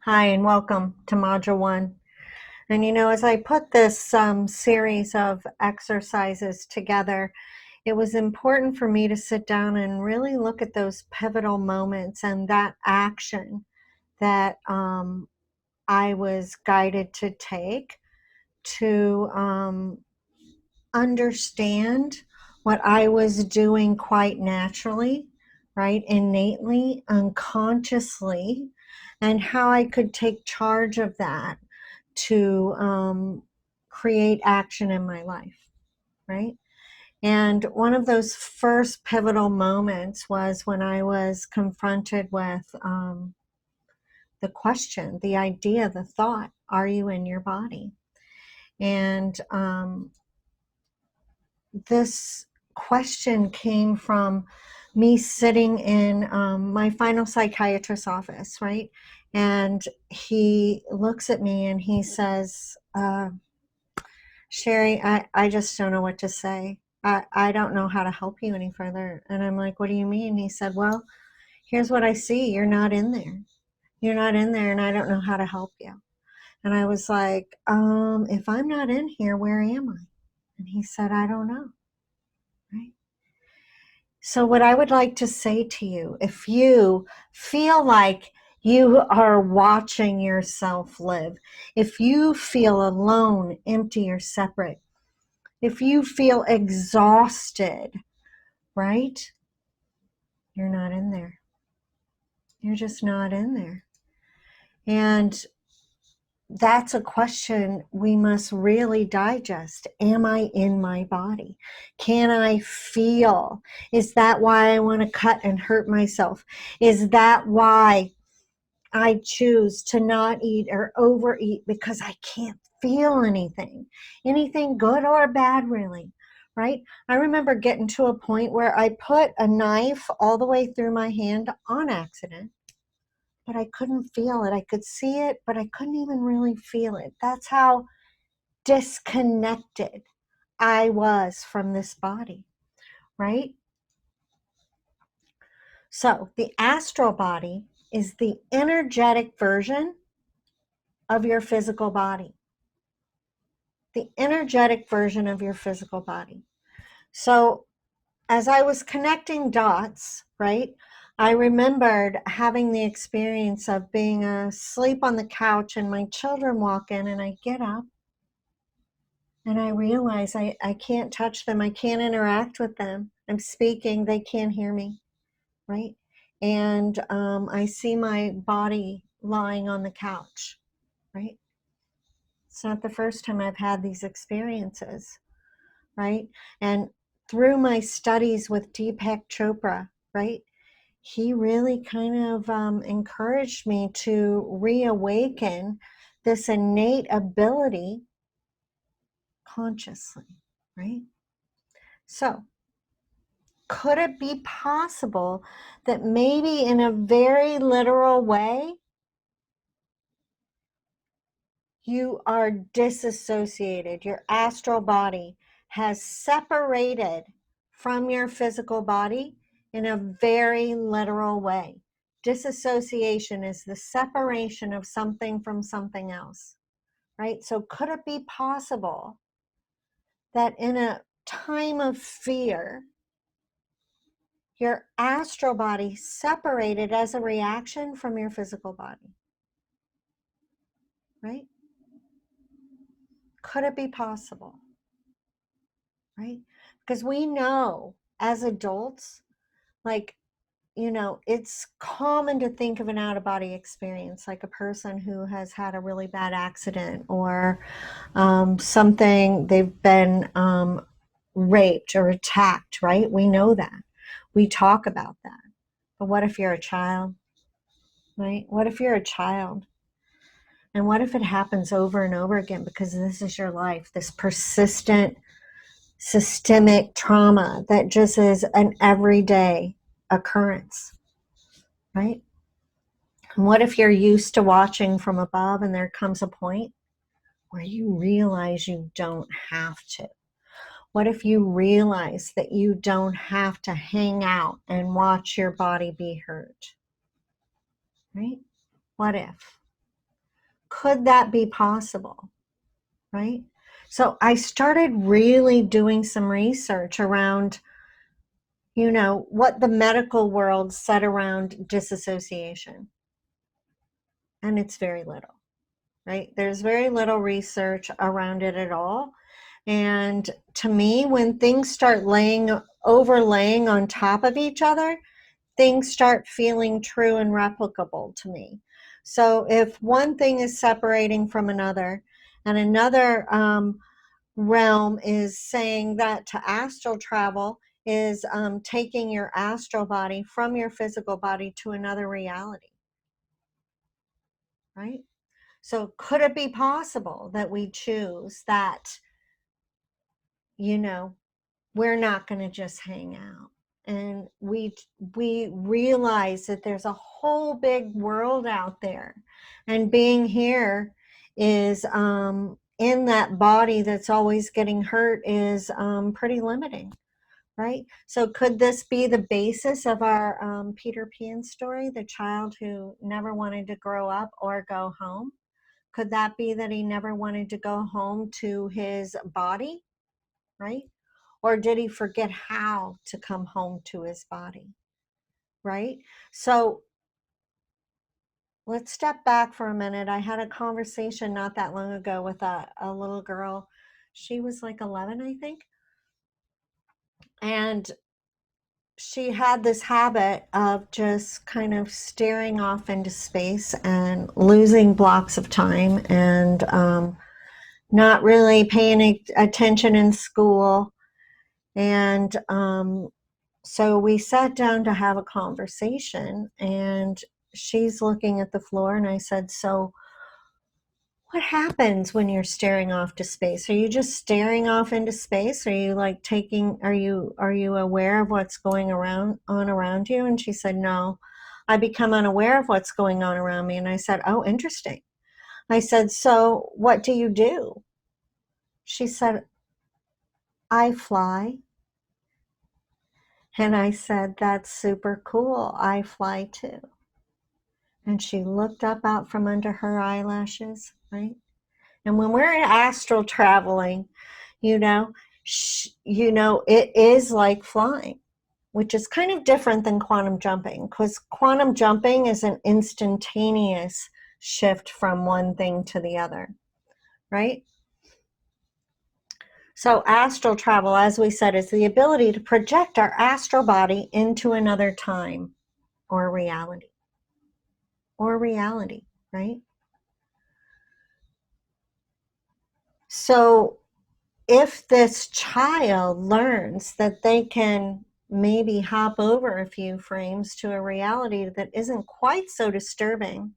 Hi, and welcome to Module 1. And as I put this series of exercises together, it was important for me to sit down and really look at those pivotal moments and that action that I was guided to take to understand what I was doing quite naturally, right, innately, unconsciously, and how I could take charge of that to create action in my life, right? And one of those first pivotal moments was when I was confronted with the question, the idea, the thought, are you in your body? And this question came from me sitting in my final psychiatrist's office, right? And he looks at me and he says, Cherie, I just don't know what to say. I don't know how to help you any further. And I'm like, what do you mean? He said, well, here's what I see. You're not in there. You're not in there, and I don't know how to help you. And I was like, if I'm not in here, where am I? And he said, I don't know. Right? So what I would like to say to you, if you feel like you are watching yourself live, if you feel alone, empty, or separate, if you feel exhausted, right? You're not in there. You're just not in there. And that's a question we must really digest. Am I in my body? Can I feel? Is that why I want to cut and hurt myself? Is that why I choose to not eat or overeat? Because I can't feel anything good or bad, really, right? I remember getting to a point where I put a knife all the way through my hand on accident, but I couldn't feel it. I could see it, but I couldn't even really feel it. That's how disconnected I was from this body, right? So the astral body is the energetic version of your physical body. The energetic version of your physical body. So as I was connecting dots, right, I remembered having the experience of being asleep on the couch and my children walk in and I get up and I realize I can't touch them. I can't interact with them. I'm speaking. They can't hear me, right? And I see my body lying on the couch, right? It's not the first time I've had these experiences, right? And through my studies with Deepak Chopra, right, he really kind of encouraged me to reawaken this innate ability consciously, right? So, could it be possible that maybe in a very literal way, you are disassociated? Your astral body has separated from your physical body in a very literal way. Disassociation is the separation of something from something else, right? So could it be possible that in a time of fear, your astral body separated as a reaction from your physical body, right? Could it be possible, right? Because we know as adults, like, it's common to think of an out-of-body experience like a person who has had a really bad accident or something, they've been raped or attacked, right? We know that. We talk about that. But what if you're a child, right? What if you're a child? And what if it happens over and over again because this is your life, this persistent systemic trauma that just is an everyday occurrence, right? And what if you're used to watching from above and there comes a point where you realize you don't have to? What if you realize that you don't have to hang out and watch your body be hurt, right? What if? could that be possible, right? So I started really doing some research around, what the medical world said around disassociation. And it's very little, right? There's very little research around it at all. And to me, when things start overlaying on top of each other, things start feeling true and replicable to me. So if one thing is separating from another, and another realm is saying that to astral travel is taking your astral body from your physical body to another reality, right? So could it be possible that we choose that, we're not going to just hang out, and we realize that there's a whole big world out there, and being here is in that body that's always getting hurt is pretty limiting, right? So could this be the basis of our Peter Pan story, the child who never wanted to grow up or go home? Could that be that he never wanted to go home to his body, right? Or did he forget how to come home to his body, right? So let's step back for a minute. I had a conversation not that long ago with a little girl. She was like 11, I think. And she had this habit of just kind of staring off into space and losing blocks of time, and not really paying attention in school. And so we sat down to have a conversation, and she's looking at the floor, and I said, so what happens when you're staring off to space? Are you just staring off into space? Are you like are you aware of what's going on around you? And she said, no, I become unaware of what's going on around me. And I said, oh, interesting. I said, so what do you do? She said, I fly. And I said, that's super cool. I fly too. And she looked up out from under her eyelashes, right? And when we're astral traveling, it is like flying, which is kind of different than quantum jumping, because quantum jumping is an instantaneous shift from one thing to the other, right? So astral travel, as we said, is the ability to project our astral body into another time or reality. Right? So if this child learns that they can maybe hop over a few frames to a reality that isn't quite so disturbing,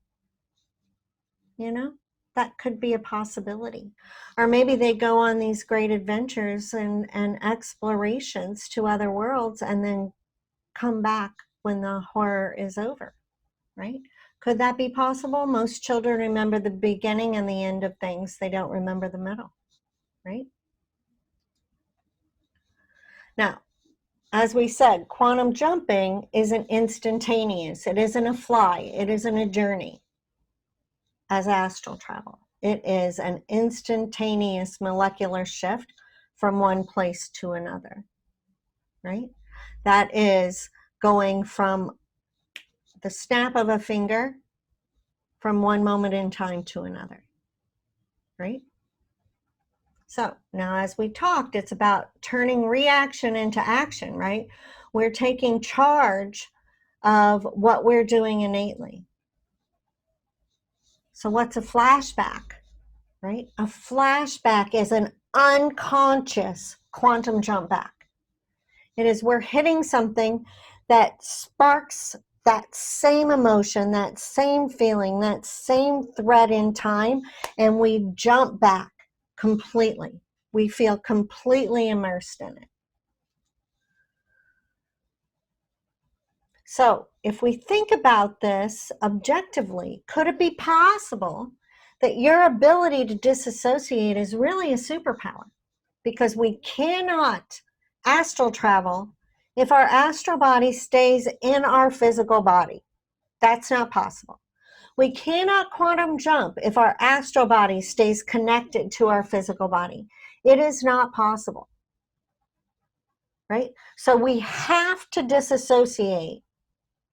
that could be a possibility. Or maybe they go on these great adventures and explorations to other worlds and then come back when the horror is over, right? Could that be possible? Most children remember the beginning and the end of things. They don't remember the middle, right? Now, as we said, quantum jumping isn't instantaneous. It isn't a fly. It isn't a journey as astral travel. It is an instantaneous molecular shift from one place to another, right? That is going from the snap of a finger from one moment in time to another, right? So now, as we talked, it's about turning reaction into action, right? We're taking charge of what we're doing innately. So what's a flashback, right? A flashback is an unconscious quantum jump back. It is we're hitting something that sparks that same emotion, that same feeling, that same thread in time, and we jump back completely. We feel completely immersed in it. So if we think about this objectively, could it be possible that your ability to disassociate is really a superpower? Because we cannot astral travel if our astral body stays in our physical body. That's not possible. We cannot quantum jump if our astral body stays connected to our physical body. It is not possible, right? So we have to disassociate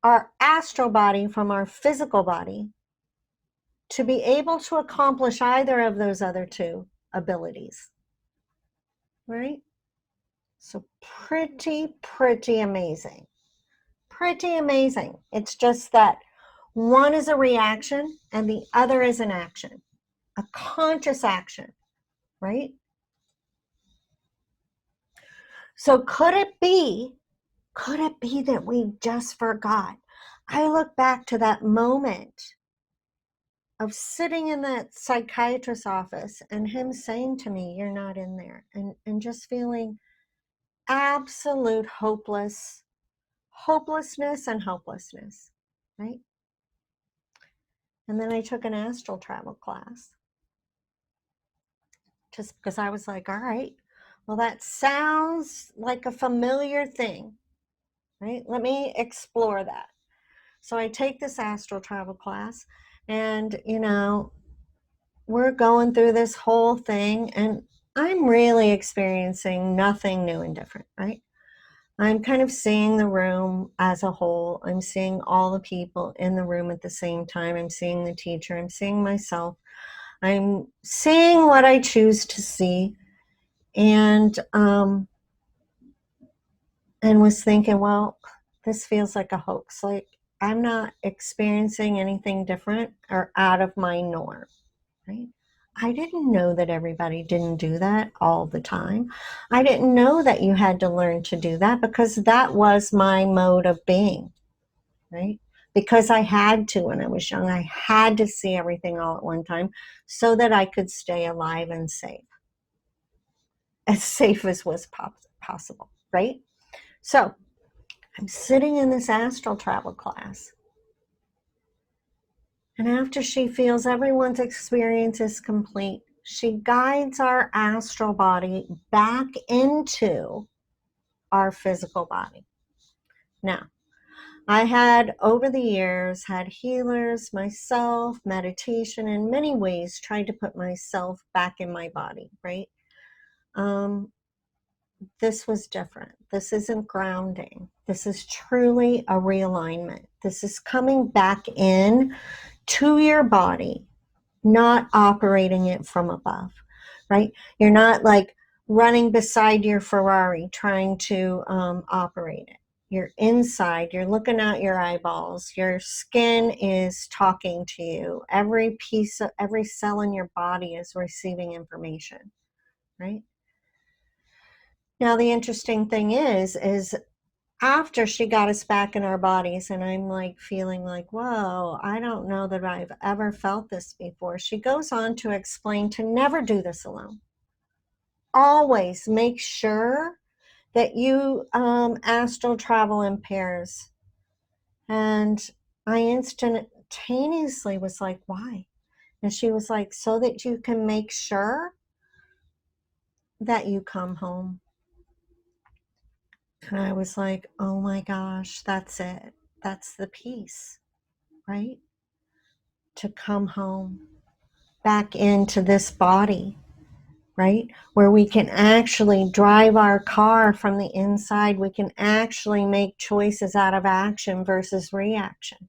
our astral body from our physical body to be able to accomplish either of those other two abilities, right? So pretty amazing. Pretty amazing. It's just that one is a reaction and the other is an action, a conscious action, right? So could it be that we just forgot? I look back to that moment of sitting in that psychiatrist's office and him saying to me, you're not in there, and just feeling absolute hopelessness and hopelessness, right? And then I took an astral travel class just because I was like, all right, well, that sounds like a familiar thing, right? Let me explore that. So I take this astral travel class, and, we're going through this whole thing, and I'm really experiencing nothing new and different, right? I'm kind of seeing the room as a whole. I'm seeing all the people in the room at the same time. I'm seeing the teacher. I'm seeing myself. I'm seeing what I choose to see, and was thinking, well, this feels like a hoax. Like, I'm not experiencing anything different or out of my norm, right? I didn't know that everybody didn't do that all the time. I didn't know that you had to learn to do that because that was my mode of being, right? Because I had to when I was young. I had to see everything all at one time so that I could stay alive and safe as was possible, right? So I'm sitting in this astral travel class, and after she feels everyone's experience is complete, she guides our astral body back into our physical body. Now, I had, over the years, had healers, myself, meditation, in many ways, tried to put myself back in my body, right? This was different. This isn't grounding. This is truly a realignment. This is coming back in to your body, not operating it from above, right? You're not like running beside your Ferrari trying to operate it. You're inside, you're looking out your eyeballs, your skin is talking to you. Every cell in your body is receiving information, right? Now, the interesting thing is after she got us back in our bodies, and I'm like feeling like, whoa, I don't know that I've ever felt this before. She goes on to explain to never do this alone. Always make sure that you astral travel in pairs. And I instantaneously was like, why? And she was like, so that you can make sure that you come home. And I was like, oh my gosh, that's it. That's the piece, right? To come home back into this body, right? Where we can actually drive our car from the inside. We can actually make choices out of action versus reaction,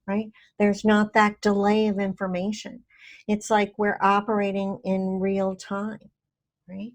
right? There's not that delay of information. It's like we're operating in real time, right?